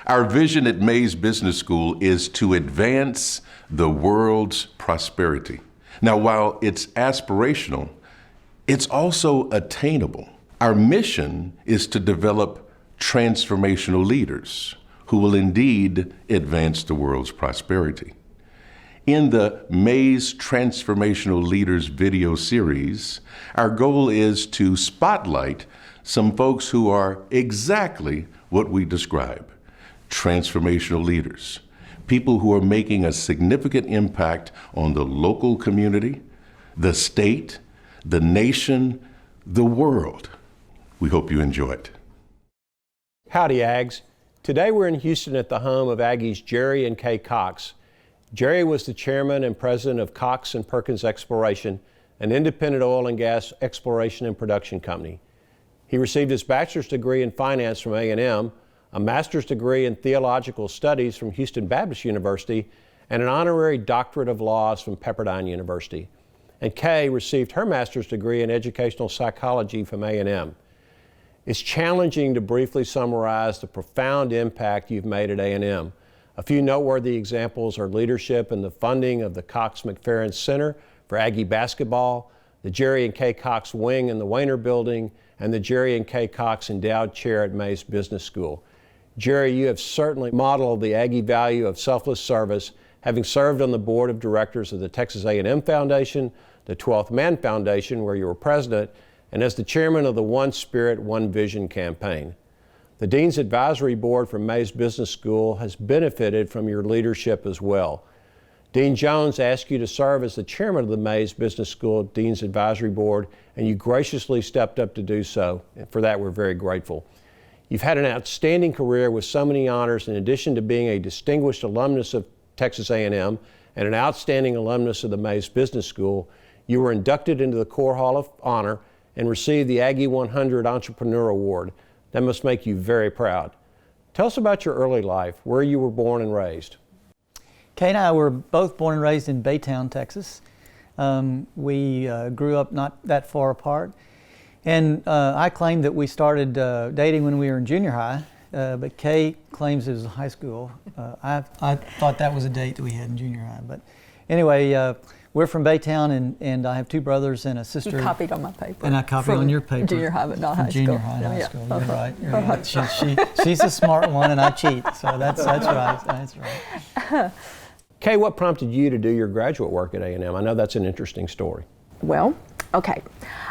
Our vision at Mays Business School is to advance the world's prosperity. Now, while it's aspirational, it's also attainable. Our mission is to develop transformational leaders who will indeed advance the world's prosperity. In the Mays Transformational Leaders video series, our goal is to spotlight some folks who are exactly what we describe: transformational leaders, people who are making a significant impact on the local community, the state, the nation, the world. We hope you enjoy it. Howdy, Ags. Today we're in Houston at the home of Aggies Jerry and Kay Cox. Jerry was the chairman and president of Cox and Perkins Exploration, an independent oil and gas exploration and production company. He received his bachelor's degree in finance from A&M, a master's degree in theological studies from Houston Baptist University, and an honorary doctorate of laws from Pepperdine University. And Kay received her master's degree in educational psychology from A&M. It's challenging to briefly summarize the profound impact you've made at A&M. A few noteworthy examples are leadership in the funding of the Cox McFerrin Center for Aggie Basketball, the Jerry and Kay Cox Wing in the Weiner Building, and the Jerry and Kay Cox Endowed Chair at Mays Business School. Jerry, you have certainly modeled the Aggie value of selfless service, having served on the board of directors of the Texas A&M Foundation, the 12th Man Foundation, where you were president, and as the chairman of the One Spirit, One Vision campaign. The Dean's Advisory Board for Mays Business School has benefited from your leadership as well. Dean Jones asked you to serve as the chairman of the Mays Business School Dean's Advisory Board, and you graciously stepped up to do so. And for that, we're very grateful. You've had an outstanding career with so many honors. In addition to being a distinguished alumnus of Texas A&M and an outstanding alumnus of the Mays Business School, you were inducted into the Core Hall of Honor and received the Aggie 100 Entrepreneur Award. That must make you very proud. Tell us about your early life, where you were born and raised. Kay and I were both born and raised in Baytown, Texas. We grew up not that far apart. And I claim that we started dating when we were in junior high, but Kay claims it was high school. I thought that was a date that we had in junior high. But anyway, we're from Baytown, and I have two brothers and a sister. You copied on my paper. And I copied on your paper. Junior high, but not high school. Junior high and high school. You're right. You're right. She's the smart one, and I cheat. So that's right. That's right. Kay, what prompted you to do your graduate work at A&M? I know that's an interesting story. Well, okay.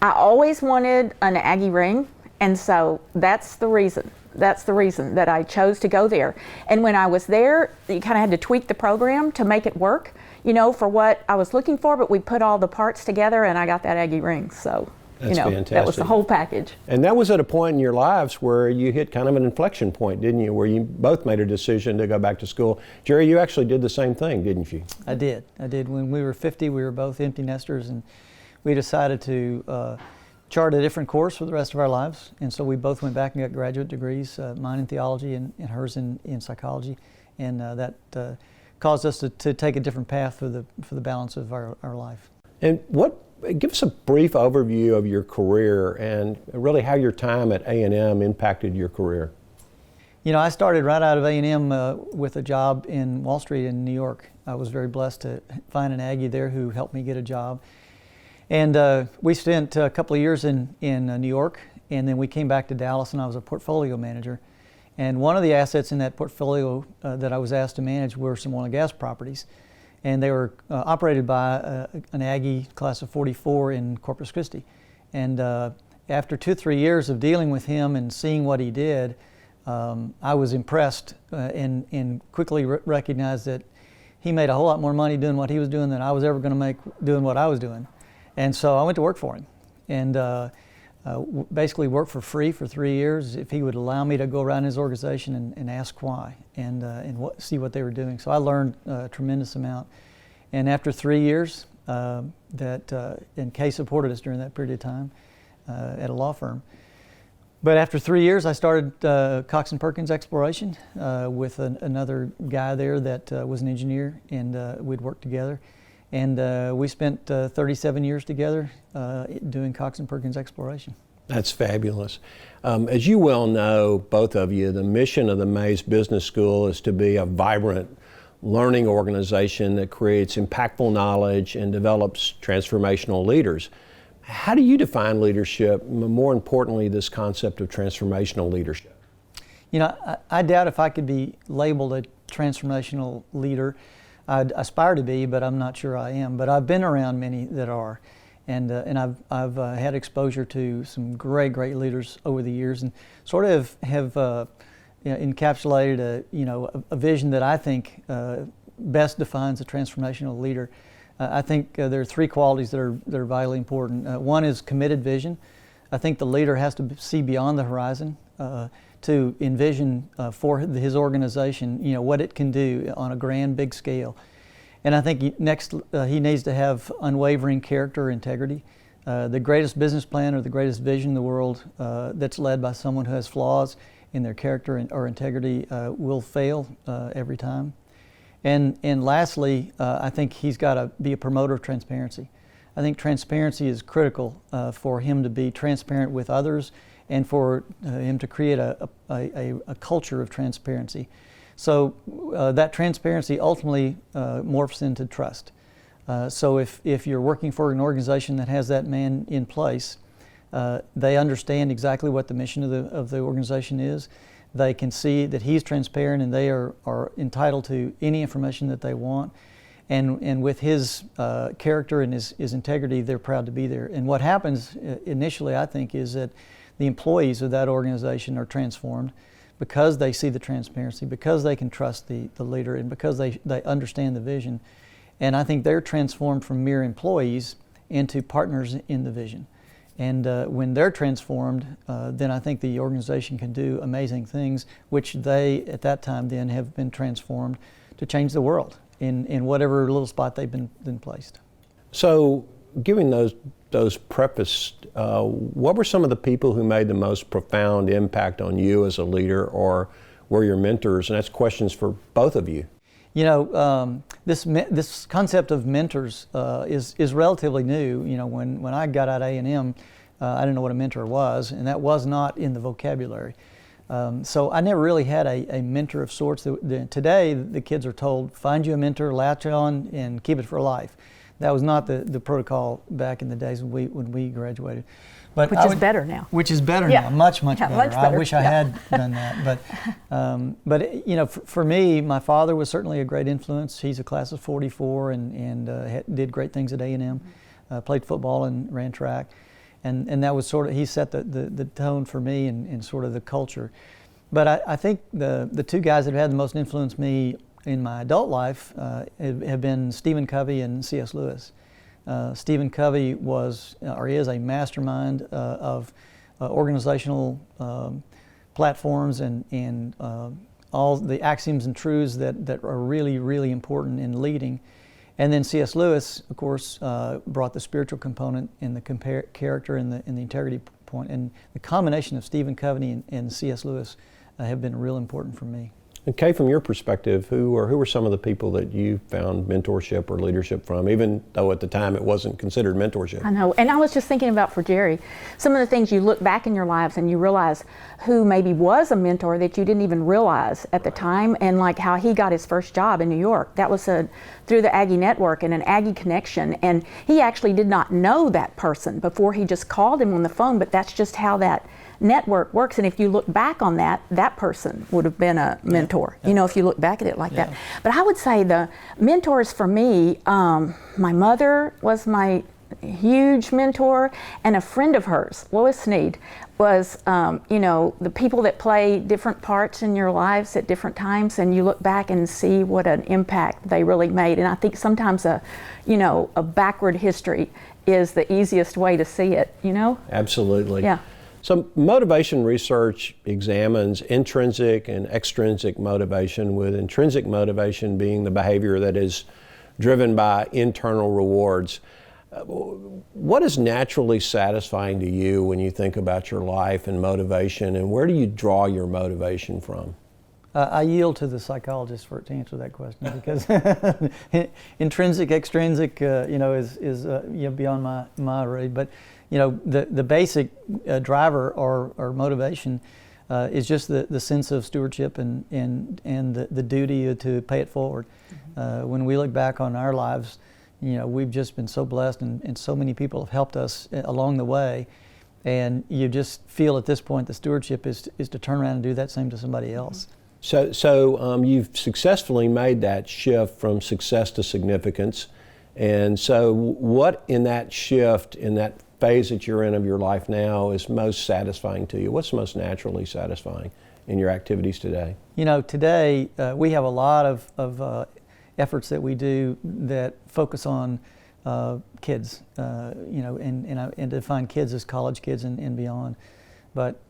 I always wanted an Aggie ring, and so that's the reason. That's the reason that I chose to go there. And when I was there, you kind of had to tweak the program to make it work, you know, for what I was looking for, but we put all the parts together and I got that Aggie ring. So, that's fantastic. That was the whole package. And that was at a point in your lives where you hit kind of an inflection point, didn't you, where you both made a decision to go back to school. Jerry, you actually did the same thing, didn't you? I did. When we were 50, we were both empty nesters, and we decided to chart a different course for the rest of our lives. And so we both went back and got graduate degrees, mine in theology and hers in psychology. And that caused us to take a different path for the balance of our life. And give us a brief overview of your career and really how your time at A&M impacted your career. You know, I started right out of A&M with a job in Wall Street in New York. I was very blessed to find an Aggie there who helped me get a job. And we spent a couple of years in New York, and then we came back to Dallas, and I was a portfolio manager. And one of the assets in that portfolio that I was asked to manage were some oil and gas properties. And they were operated by an Aggie class of 44 in Corpus Christi. And after 2-3 years of dealing with him and seeing what he did, I was impressed and quickly recognized that he made a whole lot more money doing what he was doing than I was ever going to make doing what I was doing. And so I went to work for him, and basically worked for free for 3 years if he would allow me to go around his organization and ask why and see what they were doing. So I learned a tremendous amount. And after 3 years, and Kay supported us during that period of time at a law firm. But after 3 years, I started Cox and Perkins Exploration with another guy there that was an engineer, and we'd worked together. And we spent 37 years together doing Cox and Perkins Exploration. That's fabulous. As you well know, both of you, the mission of the Mays Business School is to be a vibrant learning organization that creates impactful knowledge and develops transformational leaders. How do you define leadership, more importantly, this concept of transformational leadership? You know, I doubt if I could be labeled a transformational leader. I'd aspire to be, but I'm not sure I am. But I've been around many that are. And I've had exposure to some great leaders over the years, and sort of have encapsulated a vision that I think best defines a transformational leader. I think there are three qualities that are vitally important. One is committed vision. I think the leader has to see beyond the horizon to envision for his organization, what it can do on a grand, big scale. And I think next, he needs to have unwavering character, integrity. The greatest business plan or the greatest vision in the world that's led by someone who has flaws in their character or integrity will fail every time. And lastly, I think he's got to be a promoter of transparency. I think transparency is critical for him to be transparent with others and for him to create a culture of transparency. So that transparency ultimately morphs into trust. So if you're working for an organization that has that man in place, they understand exactly what the mission of the organization is. They can see that he's transparent and they are entitled to any information that they want. And with his character and his integrity, they're proud to be there. And what happens initially, I think, is that the employees of that organization are transformed because they see the transparency, because they can trust the leader, and because they understand the vision. And I think they're transformed from mere employees into partners in the vision. And when they're transformed, then I think the organization can do amazing things, which they, at that time then, have been transformed to change the world in whatever little spot they've been placed. So, giving those prefaced, what were some of the people who made the most profound impact on you as a leader, or were your mentors? And that's questions for both of you. You know, this concept of mentors is relatively new. You know, when I got out of A&M, I didn't know what a mentor was, and that was not in the vocabulary. So I never really had a mentor of sorts. Today, the kids are told, find you a mentor, latch on, and keep it for life. That was not the protocol back in the days when we graduated. But which is better now. Which is better now, much better. Much better. I wish I had done that. But you know, for me, my father was certainly a great influence. He's a class of '44 and did great things at A&M. Played football and ran track, and that was sort of, he set the tone for me and sort of the culture. But I think the two guys that have had the most influence me in my adult life have been Stephen Covey and C.S. Lewis. Stephen Covey was, or is, a mastermind of organizational platforms and all the axioms and truths that are really, really important in leading. And then C.S. Lewis, of course, brought the spiritual component and the character and the integrity point. And the combination of Stephen Covey and C.S. Lewis have been real important for me. And Kay, from your perspective, who were some of the people that you found mentorship or leadership from, even though at the time it wasn't considered mentorship? I know, and I was just thinking about for Jerry, some of the things you look back in your lives and you realize who maybe was a mentor that you didn't even realize at the time, and like how he got his first job in New York. That was through the Aggie Network and an Aggie connection, and he actually did not know that person before he just called him on the phone, but that's just how that network works. And if you look back on that person would have been a mentor, you know, if you look back at it like that. But I would say the mentors for me, my mother was my huge mentor, and a friend of hers, Lois Sneed, was, you know, the people that play different parts in your lives at different times, and you look back and see what an impact they really made. And I think sometimes a backward history is the easiest way to see it, you know? Absolutely. Yeah. So motivation research examines intrinsic and extrinsic motivation, with intrinsic motivation being the behavior that is driven by internal rewards. What is naturally satisfying to you when you think about your life and motivation, and where do you draw your motivation from? I yield to the psychologist to answer that question, because intrinsic, extrinsic, is beyond my read. But the basic driver or motivation is just the sense of stewardship and the duty to pay it forward. When we look back on our lives, we've just been so blessed, and so many people have helped us along the way. And you just feel at this point the stewardship is to turn around and do that same to somebody else. So you've successfully made that shift from success to significance. And so what in that shift, in that phase that you're in of your life now, is most satisfying to you? What's most naturally satisfying in your activities today? Today we have a lot of efforts that we do that focus on kids, and define kids as college kids and beyond. But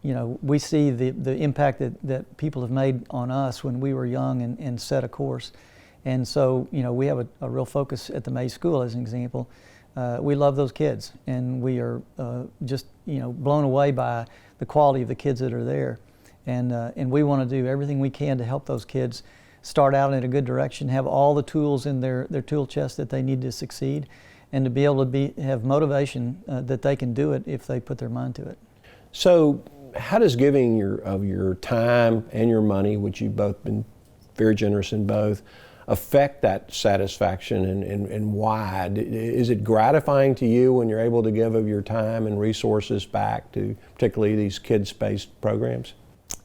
we see the impact that people have made on us when we were young and set a course. And so we have a real focus at the May School, as an example. We love those kids, and we are just blown away by the quality of the kids that are there. And we want to do everything we can to help those kids start out in a good direction, have all the tools in their tool chest that they need to succeed, and to be able to have motivation that they can do it if they put their mind to it. So how does giving of your time and your money, which you've both been very generous in both, affect that satisfaction, and why? Is it gratifying to you when you're able to give of your time and resources back to particularly these kids-based programs?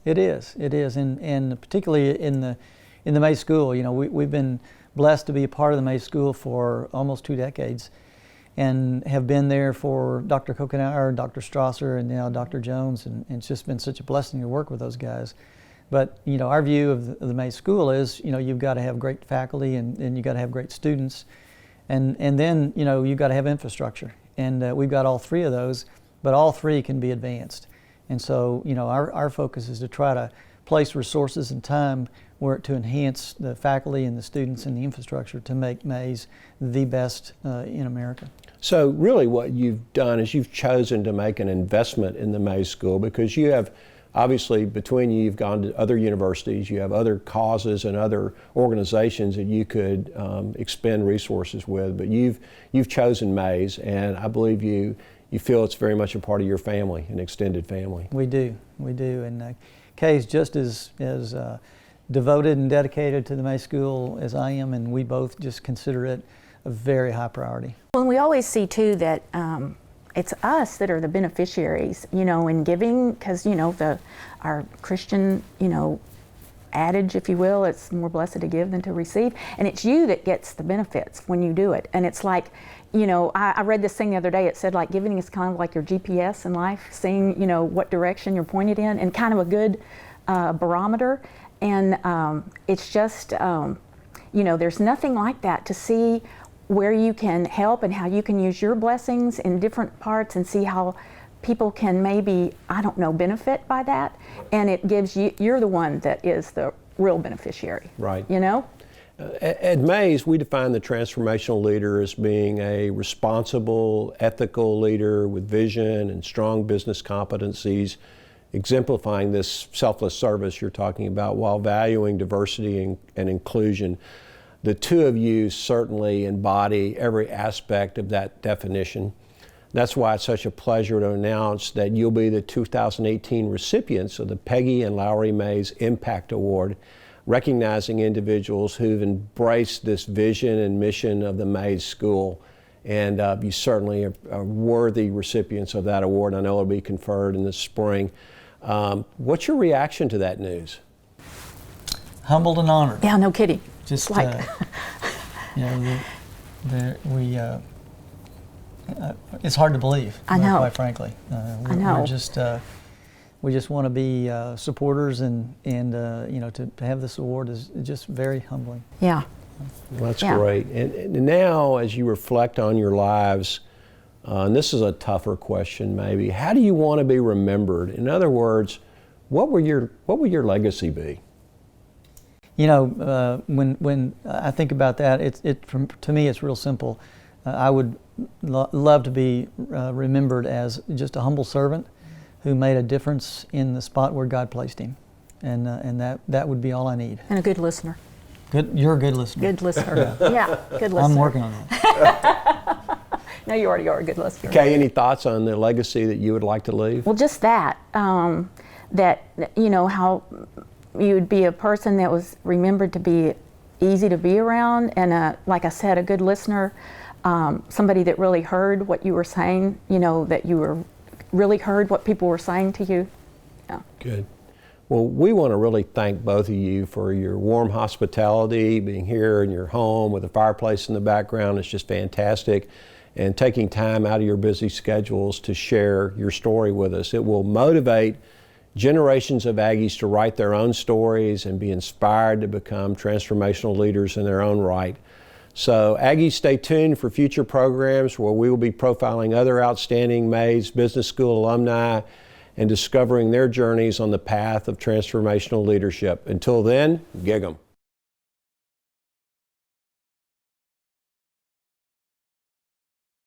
It is, and particularly in the May School. We've been blessed to be a part of the May School for almost 2 decades, and have been there for Dr. Kokenauer, Dr. Strasser, and now Dr. Jones, and it's just been such a blessing to work with those guys. But our view of the May School is, you've got to have great faculty, and you've got to have great students, and then you've got to have infrastructure, and we've got all 3 of those, but all 3 can be advanced. And so our focus is to try to place resources and time to enhance the faculty and the students and the infrastructure to make Mays the best in America. So really what you've done is you've chosen to make an investment in the Mays School, because you have, obviously between you've gone to other universities, you have other causes and other organizations that you could expend resources with, but you've chosen Mays, and I believe you feel it's very much a part of your family, an extended family. We do, and Kay's just as devoted and dedicated to the May School as I am, and we both just consider it a very high priority. Well, we always see too that it's us that are the beneficiaries, in giving, because our Christian, adage, if you will, it's more blessed to give than to receive, and it's you that gets the benefits when you do it. And it's like, I read this thing the other day. It said like giving is kind of like your GPS in life, seeing what direction you're pointed in, and kind of a good barometer. And it's just there's nothing like that, to see where you can help and how you can use your blessings in different parts, and see how people can maybe, benefit by that. And it gives you're the one that is the real beneficiary. Right. At Mays, we define the transformational leader as being a responsible, ethical leader with vision and strong business competencies, exemplifying this selfless service you're talking about while valuing diversity and inclusion. The 2 of you certainly embody every aspect of that definition. That's why it's such a pleasure to announce that you'll be the 2018 recipients of the Peggy and Lowry Mays Impact Award, recognizing individuals who've embraced this vision and mission of the Mays School. And you certainly are worthy recipients of that award. I know it'll be conferred in the spring. What's your reaction to that news? Humbled and honored. Yeah, no kidding. Just like it's hard to believe. I know. Quite frankly, I know. We just want to be supporters, and to have this award is just very humbling. Yeah. Well, that's great. And now, as you reflect on your lives, and this is a tougher question maybe, how do you want to be remembered? In other words, what will your legacy be? When I think about that, to me it's real simple. I would love to be remembered as just a humble servant who made a difference in the spot where God placed him, and that would be all I need. And a good listener. You're a good listener. Good listener. Yeah, good listener. I'm working on that. No, you already are a good listener. Kay, any thoughts on the legacy that you would like to leave? Well, just that, that, you know, how you would be a person that was remembered to be easy to be around and, like I said, a good listener, somebody that really heard what you were saying, you know, that you were really heard what people were saying to you. Yeah. Good. Well, we want to really thank both of you for your warm hospitality, being here in your home with a fireplace in the background. It's just fantastic. And taking time out of your busy schedules to share your story with us. It will motivate generations of Aggies to write their own stories and be inspired to become transformational leaders in their own right. So Aggies, stay tuned for future programs where we will be profiling other outstanding Mays Business School alumni and discovering their journeys on the path of transformational leadership. Until then, gig 'em.